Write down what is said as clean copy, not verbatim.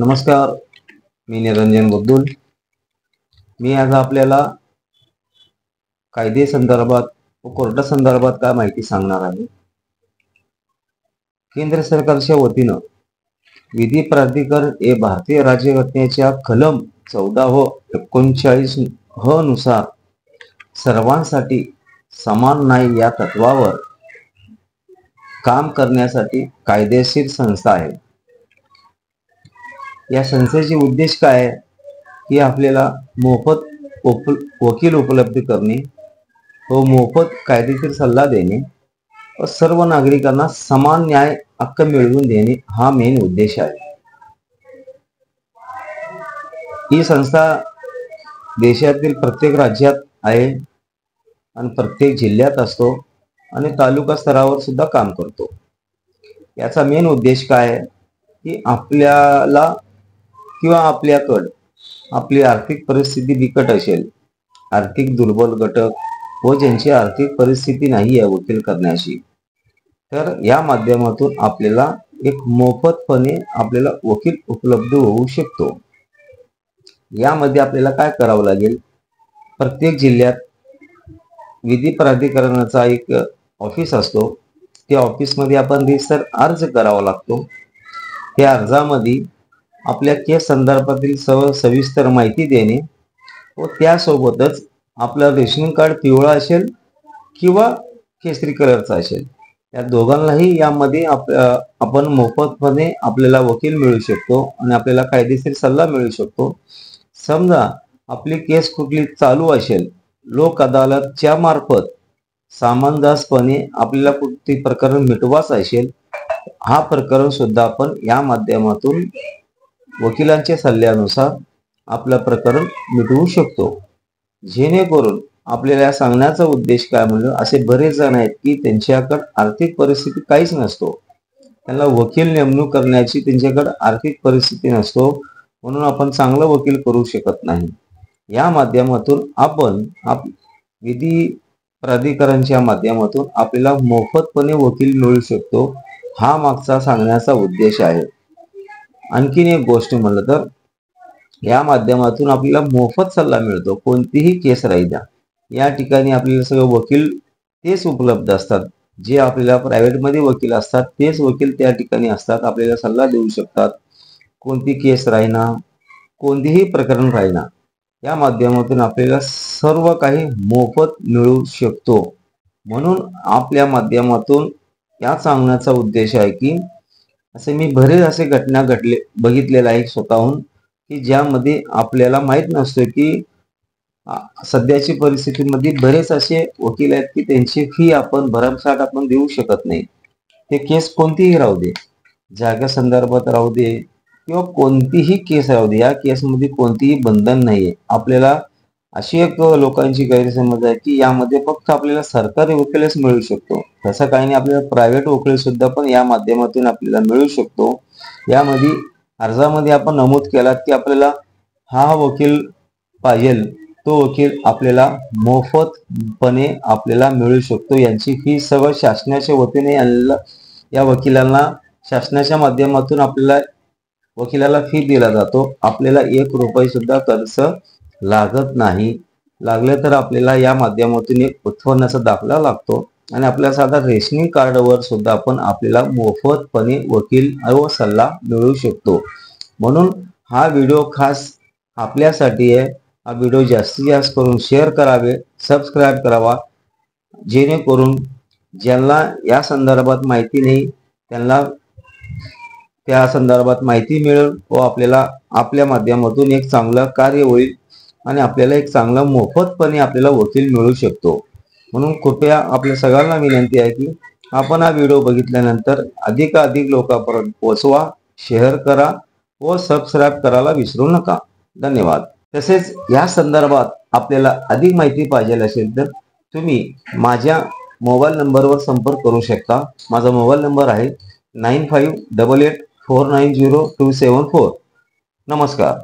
नमस्कार, मी निरंजन बुद्दुल। मी आज आपल्याला कायदे संदर्भात व कोर्टा संदर्भात काय माहिती सांगणार आहे। केंद्र सरकारच्या वतीनं विधी प्राधिकरण हे भारतीय राज्यघटनेच्या कलम 14 व 39 ह नुसार सर्वांसाठी समान न्याय या तत्वावर काम करण्यासाठी कायदेशीर संस्था आहे। या संस्थेचे उद्देश काय आहे की आपल्याला मोफत वकील उपलब्ध करणे व मोफत कायदेशीर सल्ला देणे व सर्व नागरिकांना समान न्याय हक्क मिळवून देणे हा मेन उद्देश आहे। ही संस्था देशातील प्रत्येक राज्यात आहे आणि प्रत्येक जिल्ह्यात असतो आणि तालुका स्तरावर सुद्धा काम करतो। याचा मेन उद्देश काय आहे की आपल्याला किंवा आपल्याकडे आपली आर्थिक परिस्थिती बिकट असेल, आर्थिक दुर्बल घटक व ज्यांची आर्थिक परिस्थिती नाही आहे वकील करण्याची, तर या माध्यमातून आपल्याला एक मोफतपणे आपल्याला वकील उपलब्ध होऊ शकतो। यामध्ये आपल्याला काय करावं लागेल, प्रत्येक जिल्ह्यात विधी प्राधिकरणाचा एक ऑफिस असतो। त्या ऑफिसमध्ये आपण रिसर अर्ज करावा लागतो। त्या अर्जामध्ये आपल्या केस संदर्भातील सविस्तर माहिती देणे व त्यासोबतच आपलं रेशनिंग कार्ड पिवळा असेल किंवा केसरी कलरचा असेल, या दोघांनाही यामध्ये आपण मोफतपणे आपल्याला वकील मिळू शकतो आणि आपल्याला कायदेशीर सल्ला मिळू शकतो। समजा आपली केस कुठली चालू असेल, लोक अदालतच्या मार्फत सामंजस्यपणे आपल्याला कुठली प्रकरण मिटवायचं असेल, हा प्रकरण सुद्धा आपण या माध्यमातून वकिलांच्या सल्ल्यानुसार आपलं प्रकरण मिटवू शकतो। जेणेकरून आपल्याला सांगण्याचा उद्देश काय म्हणलं, असे बरेच जण आहेत की त्यांच्याकडे आर्थिक परिस्थिती काहीच नसतो, त्यांना वकील नेमणूक करण्याची त्यांच्याकडे आर्थिक परिस्थिती नसतो, म्हणून आपण चांगलं वकील करू शकत नाही। या माध्यमातून आपण विधी प्राधिकरणच्या माध्यमातून आपल्याला मोफतपणे वकील मिळू शकतो, हा मागचा सांगण्याचा उद्देश आहे। आणखीन एक गोष्ट म्हणलं तर या माध्यमातून आपल्याला मोफत सल्ला मिळतो। कोणतीही केस राही द्या, या ठिकाणी आपल्याला सगळं वकील तेच उपलब्ध असतात, जे आपल्याला प्रायव्हेटमध्ये वकील असतात तेच वकील त्या ठिकाणी असतात, आपल्याला सल्ला देऊ शकतात। कोणती केस राहीना, कोणतीही प्रकरण राहीना, या माध्यमातून आपल्याला सर्व काही मोफत मिळू शकतो। म्हणून आपल्या माध्यमातून या सांगण्याचा उद्देश आहे की असे मी बरेच असे घटना बघितलेल्या आहे स्वतःहून, की ज्यामध्ये आपल्याला माहित नसतं की सध्याची परिस्थितीमध्ये बरेच असे वकील आहेत की त्यांची फी आपण भरमसाठ आपण देऊ शकत नाही। ते केस कोणतीही राहू दे, जागा संदर्भात राहू दे किंवा कोणतीही केस राहू दे, या केसमध्ये कोणतीही बंधन नाहीये। आपल्याला अशी एक लोकांची गैरसमज आहे की यामध्ये फक्त आपल्याला सरकारी वकीलच मिळू शकतो, तसं काही नाही, आपल्याला प्रायव्हेट वकील सुद्धा पण या माध्यमातून आपल्याला मिळू शकतो। यामध्ये अर्जामध्ये आपण नमूद केला की आपल्याला हा वकील पाहिजे, तो वकील आपल्याला मोफतपणे आपल्याला मिळू शकतो। यांची फी सगळं शासनाच्या वतीने या वकिलांना शासनाच्या माध्यमातून आपल्याला वकिलाला फी दिला जातो। आपल्याला 1 रुपये सुद्धा खर्च लागत नाही। लागले तर आपल्याला या माध्यमातून एक उत्पन्नाचा दाखला लागतो आणि आपल्या साधा रेशनिंग कार्डवर सुद्धा आपण आपल्याला मोफतपणे वकील व सल्ला मिळू शकतो। म्हणून हा व्हिडिओ खास आपल्यासाठी आहे। हा व्हिडिओ जास्तीत जास्त करून शेअर करावे, सबस्क्राईब करावा, जेणेकरून ज्यांना या संदर्भात माहिती नाही त्यांना त्या संदर्भात माहिती मिळेल व आपल्याला आपल्या माध्यमातून एक चांगलं कार्य होईल आणि आपल्याला एक चांगला मोफतपणे आपल्याला वकील मिळू शकतो। म्हणून कृपया आपल्या सगळ्यांना विनंती आहे की आपण हा व्हिडिओ बघितल्यानंतर अधिकाधिक लोकांपर्यंत पोहोचवा, शेअर करा व सबस्क्राईब करायला विसरू नका। धन्यवाद। तसेच या संदर्भात आपल्याला अधिक माहिती पाहिजे असेल तर तुम्ही माझ्या मोबाईल नंबरवर संपर्क करू शकता। माझा मोबाईल नंबर आहे 9588490274। नमस्कार।